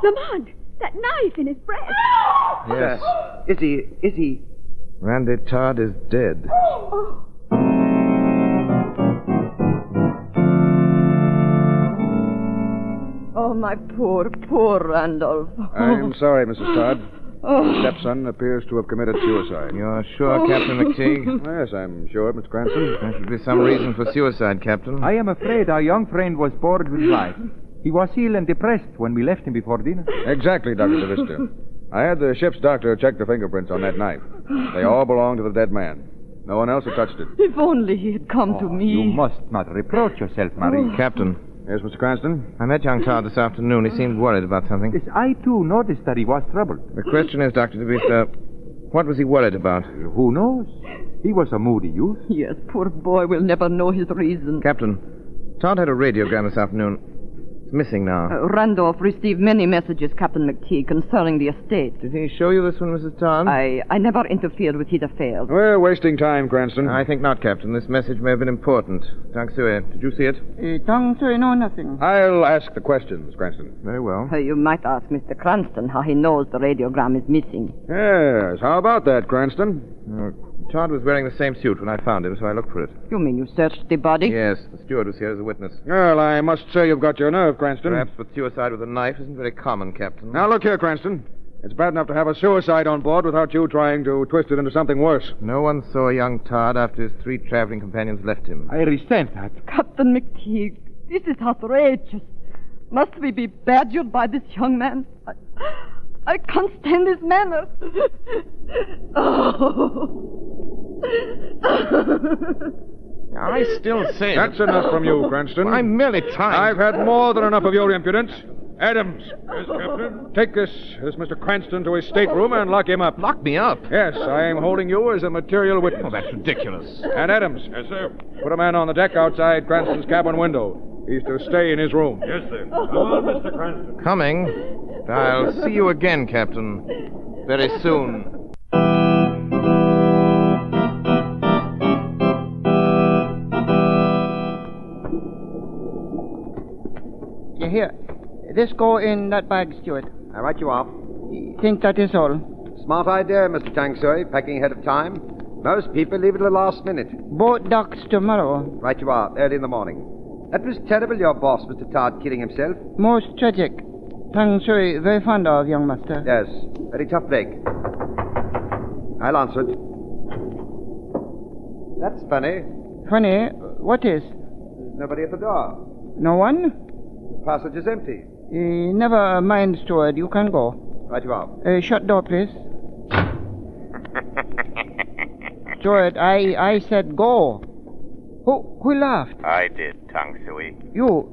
Lamont, that knife in his breast. Yes. Is he... Randy Todd is dead. Oh, my poor, poor Randolph. I'm sorry, Mrs. Todd. Oh. Stepson appears to have committed suicide. You're sure, Captain McTeague? Yes, I'm sure, Mr. Cranston. There should be some reason for suicide, Captain. I am afraid our young friend was bored with life. He was ill and depressed when we left him before dinner. Exactly, Dr. DeVista. I had the ship's doctor check the fingerprints on that knife. They all belong to the dead man. No one else had touched it. If only he had come to me. You must not reproach yourself, Marie. Captain. Yes, Mr. Cranston? I met young Todd this afternoon. He seemed worried about something. Yes, I, too, noticed that he was troubled. The question is, Dr. DeVista, what was he worried about? Who knows? He was a moody youth. Yes, poor boy will never know his reason. Captain, Todd had a radiogram this afternoon. It's missing now. Randolph received many messages, Captain McTeague, concerning the estate. Did he show you this one, Mrs. Todd? I never interfered with his affairs. We're wasting time, Cranston. I think not, Captain. This message may have been important. Tang Sui, did you see it? Tang Sui, no, nothing. I'll ask the questions, Cranston. Very well. You might ask Mr. Cranston how he knows the radiogram is missing. Yes, how about that, Cranston? Todd was wearing the same suit when I found him, so I looked for it. You mean you searched the body? Yes, the steward was here as a witness. Well, I must say you've got your nerve, Cranston. Perhaps, but suicide with a knife isn't very common, Captain. Now, look here, Cranston. It's bad enough to have a suicide on board without you trying to twist it into something worse. No one saw young Todd after his 3 traveling companions left him. I resent that. Captain McTeague, this is outrageous. Must we be badgered by this young man? I can't stand his manners. I still say... That's enough from you, Cranston. I'm merely trying... I've had more than enough of your impudence. Adams. Yes, Captain. Take this Mr. Cranston to his stateroom and lock him up. Lock me up? Yes, I am holding you as a material witness. Oh, that's ridiculous. And Adams. Yes, sir. Put a man on the deck outside Cranston's cabin window. He's to stay in his room. Yes, sir. Come on, Mr. Cranston. Coming. I'll see you again, Captain. Very soon. here. This go in that bag, Stewart. Right you are. Think that is all. Smart idea, Mr. Tang Sui, packing ahead of time. Most people leave it to the last minute. Boat docks tomorrow. Right you are, early in the morning. That was terrible, your boss, Mr. Todd, killing himself. Most tragic. Tang Sui very fond of young master. Yes, very tough break. I'll answer it. That's funny. Funny? What is? There's nobody at the door. No one? The passage is empty. Never mind, steward. You can go. Right you are. Shut door, please. Steward, I said go. Who laughed? I did, Tang Sui. You.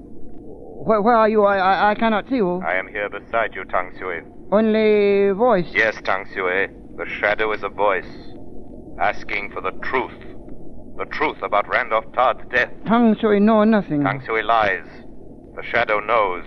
Where are you? I cannot see you. I am here beside you, Tang Sui. Only voice. Yes, Tang Sui. The shadow is a voice. Asking for the truth. The truth about Randolph Todd's death. Tang Sui know nothing. Tang Sui lies. The shadow knows.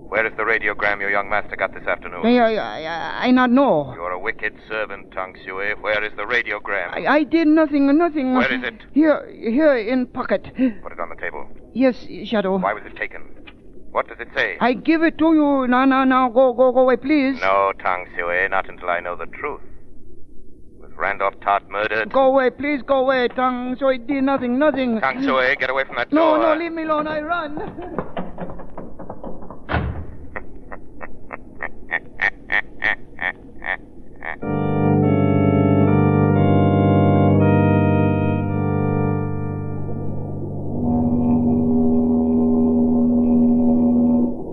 Where is the radiogram your young master got this afternoon? I not know. You're a wicked servant, Tang Sui. Where is the radiogram? I did nothing. Where is it? Here in pocket. Put it on the table. Yes, Shadow. Why was it taken? What does it say? I give it to you. Now, go away, please. No, Tang Sui, not until I know the truth. Was Randolph Todd murdered? Go away, please, go away. Tang Sui did nothing. Tang Sui, get away from that door. No, leave me alone. I run.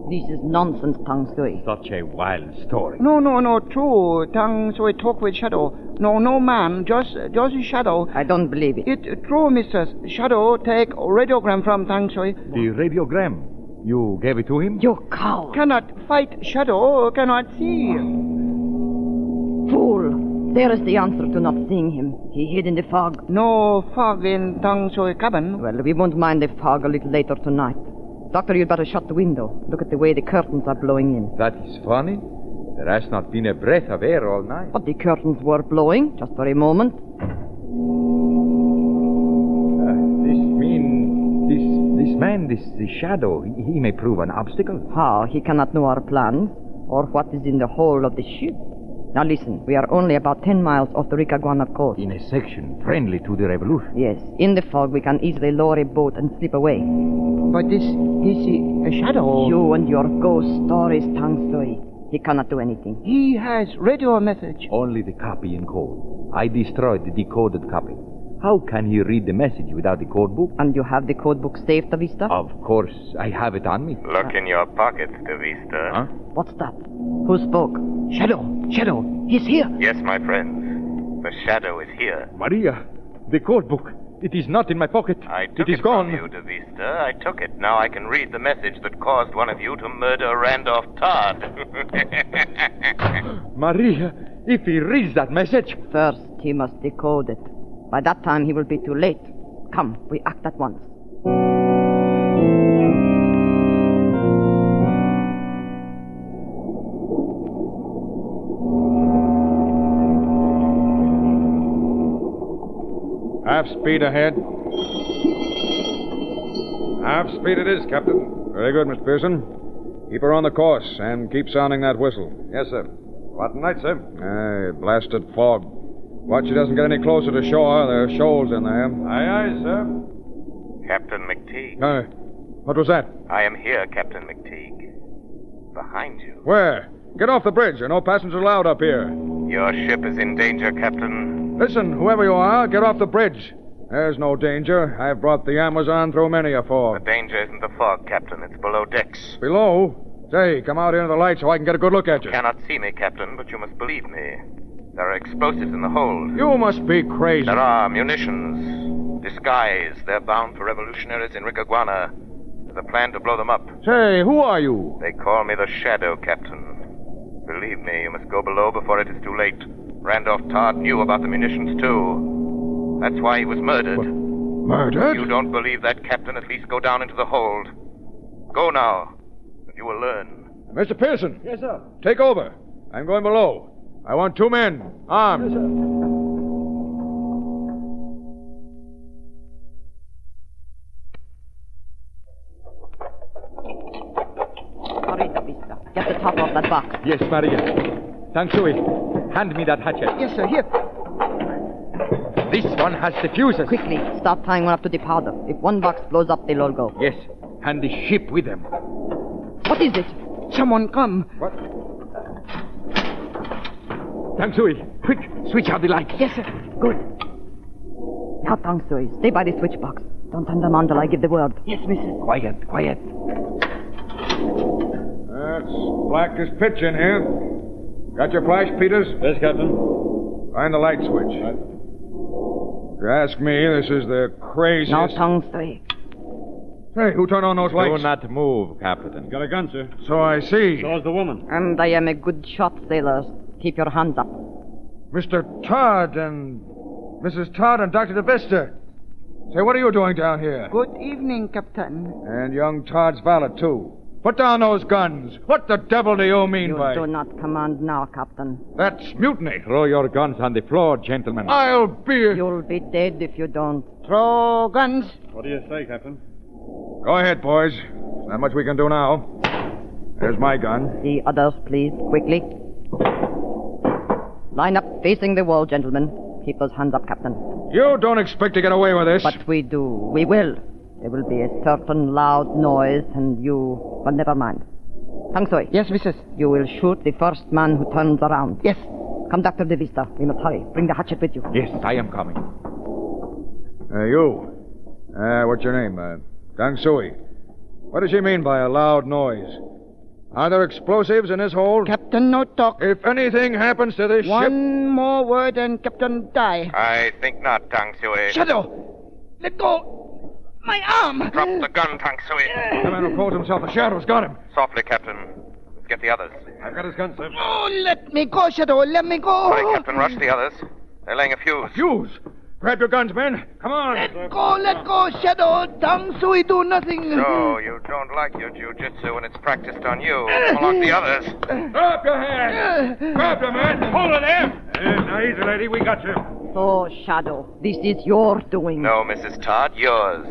This is nonsense, Tang Sui. Such a wild story. No, true. Tang Sui talk with Shadow. No man, just Shadow. I don't believe it. It true, mistress. Shadow take radiogram from Tang Sui. The radiogram. You gave it to him? You coward. Cannot fight Shadow, cannot see. Fool. There is the answer to not seeing him. He hid in the fog. No fog in Tang Sui cabin. Well, we won't mind the fog a little later tonight. Doctor, you'd better shut the window. Look at the way the curtains are blowing in. That is funny. There has not been a breath of air all night. But the curtains were blowing, just for a moment. This shadow, he may prove an obstacle. How? He cannot know our plans, or what is in the hold of the ship. Now listen, we are only about 10 miles off the Ricaguana coast. In a section friendly to the revolution. Yes, in the fog we can easily lower a boat and slip away. But this a shadow. You and your ghost stories, Tang Sui. He cannot do anything. He has radio message. Only the copy in code. I destroyed the decoded copy. How can he read the message without the code book? And you have the code book saved, De Vista? Of course, I have it on me. Look in your pockets, De Vista. Huh? What's that? Who spoke? Shadow. He's here. Yes, my friends. The shadow is here. Maria, the code book. It is not in my pocket. I took it gone. from you, De Vista. I took it. Now I can read the message that caused one of you to murder Randolph Todd. Maria, if he reads that message... First, he must decode it. By that time, he will be too late. Come, we act at once. Half speed ahead. Half speed it is, Captain. Very good, Mr. Pearson. Keep her on the course and keep sounding that whistle. Yes, sir. What night, sir? Blasted fog. Watch she doesn't get any closer to shore. There are shoals in there. Aye, sir. Captain McTeague. What was that? I am here, Captain McTeague. Behind you. Where? Get off the bridge. There are no passengers allowed up here. Your ship is in danger, Captain. Listen, whoever you are, get off the bridge. There's no danger. I've brought the Amazon through many a fog. The danger isn't the fog, Captain. It's below decks. Below? Say, come out here into the light so I can get a good look at you. You cannot see me, Captain, but you must believe me. There are explosives in the hold. You must be crazy. There are munitions. Disguised. They're bound for revolutionaries in Ricaguana. There's a plan to blow them up. Say, who are you? They call me the Shadow, Captain. Believe me, you must go below before it is too late. Randolph Todd knew about the munitions, too. That's why he was murdered. Murdered? If you don't believe that, Captain, at least go down into the hold. Go now, and you will learn. Mr. Pearson. Yes, sir. Take over. I'm going below. I want 2 men, armed. Yes, sir. the top of that box. Yes, Maria. Tang Shui, hand me that hatchet. Yes, sir. Here. This one has the fuses. Quickly, start tying one up to the powder. If one box blows up, they'll all go. Yes, and the ship with them. What is it? Someone come. What? Tang Shui, quick, switch out the light. Yes, sir. Good. Now, Tang Sui, stay by the switch box. Don't turn them on till I give the word. Yes, missus. Quiet. It's black as pitch in here. Got your flash, Peters? Yes, Captain. Find the light switch. If you ask me, this is the craziest... Now, Tang Sui. Hey, who turned on those lights? Do not move, Captain. Got a gun, sir. So I see. So is the woman. And I am a good shot, sailors. Keep your hands up. Mr. Todd and Mrs. Todd and Dr. DeVista. Say, what are you doing down here? Good evening, Captain. And young Todd's valet, too. Put down those guns. What the devil do you mean by... You do not command now, Captain. That's mutiny. Throw your guns on the floor, gentlemen. I'll be... You'll be dead if you don't. Throw guns. What do you say, Captain? Go ahead, boys. Not much we can do now. There's my gun. The others, please, quickly. Line up facing the wall, gentlemen. Keep those hands up, Captain. You don't expect to get away with this. But we do. We will. There will be a certain loud noise, and you... But never mind. Tang Sui. Yes, missus. You will shoot the first man who turns around. Yes. Come, Dr. DeVista. We must hurry. Bring the hatchet with you. Yes, I am coming. You. What's your name? Tang Sui. What does she mean by a loud noise? Are there explosives in this hold? Captain, no talk. If anything happens to this ship... One more word and Captain die. I think not, Tang Sui. Shadow! Let go! My arm! Drop the gun, Tang Sui. The man who calls himself the Shadow's got him. Softly, Captain. Let's get the others. I've got his gun, sir. Oh, let me go, Shadow. Let me go. Hurry, Captain. Rush the others. They're laying a fuse. A fuse? Grab your guns, men. Come on. Let go, Shadow. Tang Sui do nothing. So, you don't like your jiu-jitsu when it's practiced on you. Unlock the others. Drop your hand. Grab your man. Hold it there. Now, easy, lady. We got you. So, Shadow, this is your doing. No, Mrs. Todd, yours.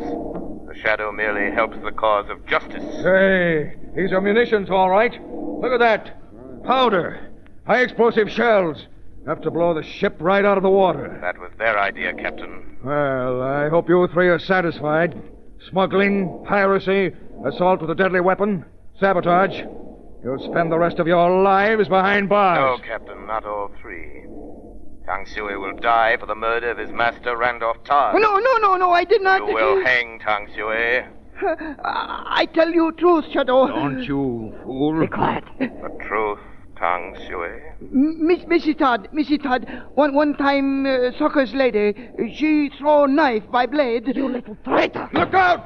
The Shadow merely helps the cause of justice. Hey, these are munitions, all right. Look at that. Powder. High explosive shells. Enough to blow the ship right out of the water. That was their idea, Captain. Well, I hope you three are satisfied. Smuggling, piracy, assault with a deadly weapon, sabotage. You'll spend the rest of your lives behind bars. No, Captain, not all three. Tang Sui will die for the murder of his master, Randolph Todd. No, I did not. You will hang Tang Sui. I tell you truth, Shadow. Don't you fool. Be quiet. The truth, Tang Sui. Missy Todd, one time, Soccer's lady, she throw knife by blade. You little traitor. Look out!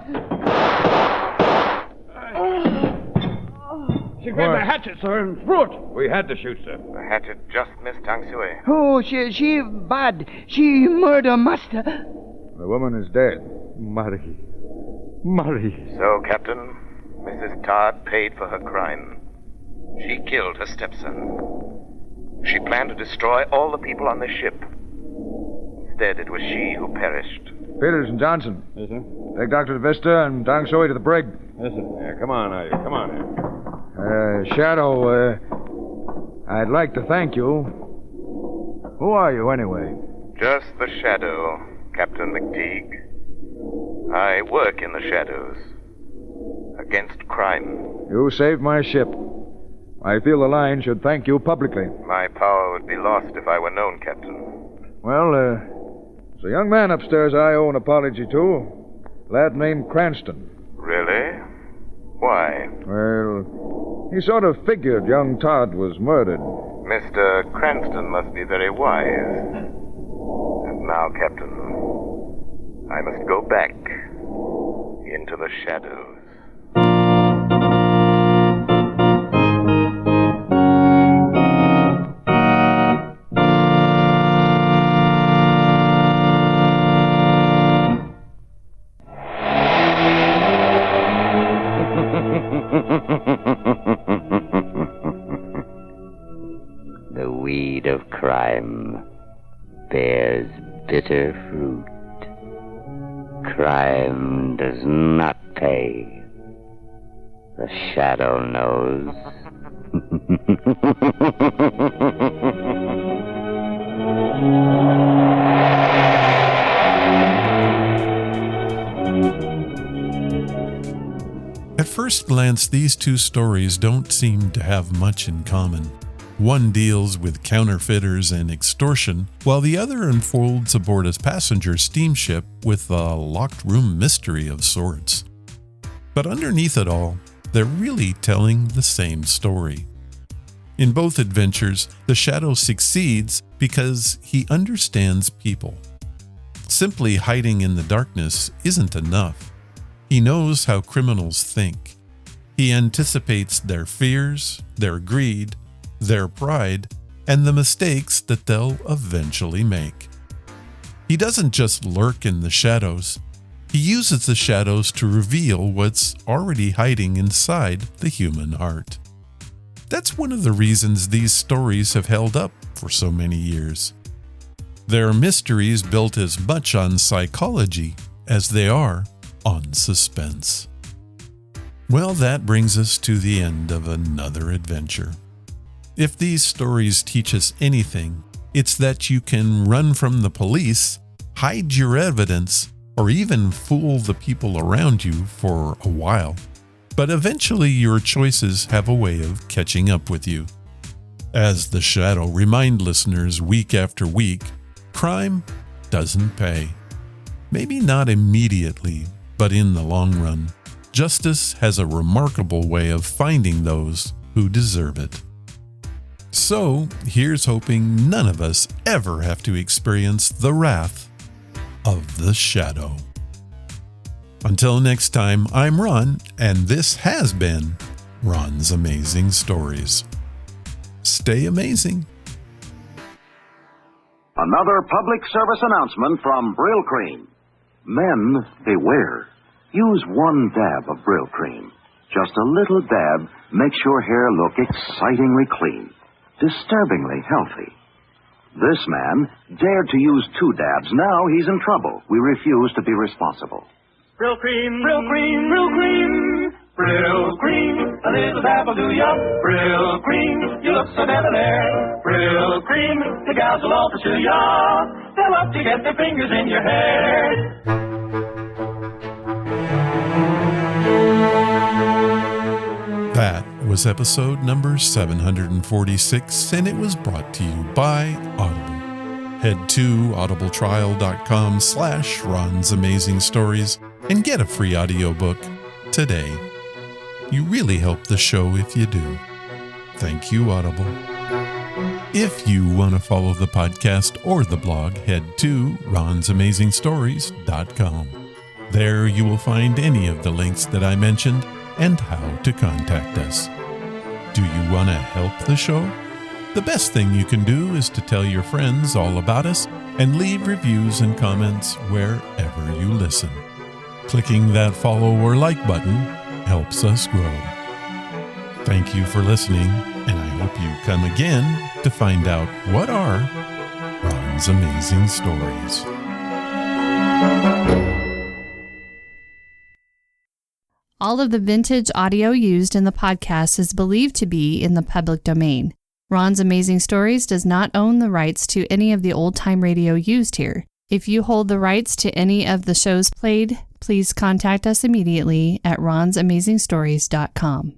She grabbed the hatchet, sir, and threw it. We had to shoot, sir. The hatchet just missed Tang Sui. Oh, she bad. She murder master. The woman is dead. Marie. So, Captain, Mrs. Todd paid for her crime. She killed her stepson. She planned to destroy all the people on the ship. Instead, it was she who perished. Peters and Johnson. Yes, sir. Take Dr. DeVista and Tang Sui to the brig. Yes, sir. Yeah, come on, now. Come on. Shadow, I'd like to thank you. Who are you, anyway? Just the Shadow, Captain McTeague. I work in the shadows. Against crime. You saved my ship. I feel the line should thank you publicly. My power would be lost if I were known, Captain. Well, there's a young man upstairs I owe an apology to. A lad named Cranston. Really? Why? Well, he sort of figured young Todd was murdered. Mr. Cranston must be very wise. And now, Captain, I must go back into the shadows. The weed of crime bears bitter fruit. Crime does not pay. The Shadow knows. At first glance, these two stories don't seem to have much in common. One deals with counterfeiters and extortion, while the other unfolds aboard a passenger steamship with a locked room mystery of sorts. But underneath it all, they're really telling the same story. In both adventures, the Shadow succeeds because he understands people. Simply hiding in the darkness isn't enough. He knows how criminals think. He anticipates their fears, their greed, their pride, and the mistakes that they'll eventually make. He doesn't just lurk in the shadows. He uses the shadows to reveal what's already hiding inside the human heart. That's one of the reasons these stories have held up for so many years. They're mysteries built as much on psychology as they are on suspense. Well, that brings us to the end of another adventure. If these stories teach us anything, it's that you can run from the police, hide your evidence, or even fool the people around you for a while. But eventually your choices have a way of catching up with you. As the Shadow remind listeners week after week, crime doesn't pay. Maybe not immediately, but in the long run, justice has a remarkable way of finding those who deserve it. So, here's hoping none of us ever have to experience the wrath of the Shadow. Until next time, I'm Ron, and this has been Ron's Amazing Stories. Stay amazing. Another public service announcement from Brill Cream. Men, beware. Use one dab of Brill Cream. Just a little dab makes your hair look excitingly clean, disturbingly healthy. This man dared to use 2 dabs. Now he's in trouble. We refuse to be responsible. Brill Cream, Brill Cream, Brill Cream. Brill Cream, a little dab will do ya. Brill Cream, you look so debonair. Brill Cream, the gals will all pursue ya. They'll love to get their fingers in your hair. That was episode number 746, and it was brought to you by Audible. Head to audibletrial.com/Ron's Amazing Stories and get a free audiobook today. You really help the show if you do. Thank you, Audible. If you want to follow the podcast or the blog, head to ronsamazingstories.com. There you will find any of the links that I mentioned and how to contact us. Do you want to help the show? The best thing you can do is to tell your friends all about us and leave reviews and comments wherever you listen. Clicking that follow or like button helps us grow. Thank you for listening, and I hope you come again to find out what are Ron's Amazing Stories. All of the vintage audio used in the podcast is believed to be in the public domain. Ron's Amazing Stories does not own the rights to any of the old-time radio used here. If you hold the rights to any of the shows played, please contact us immediately at ronsamazingstories.com.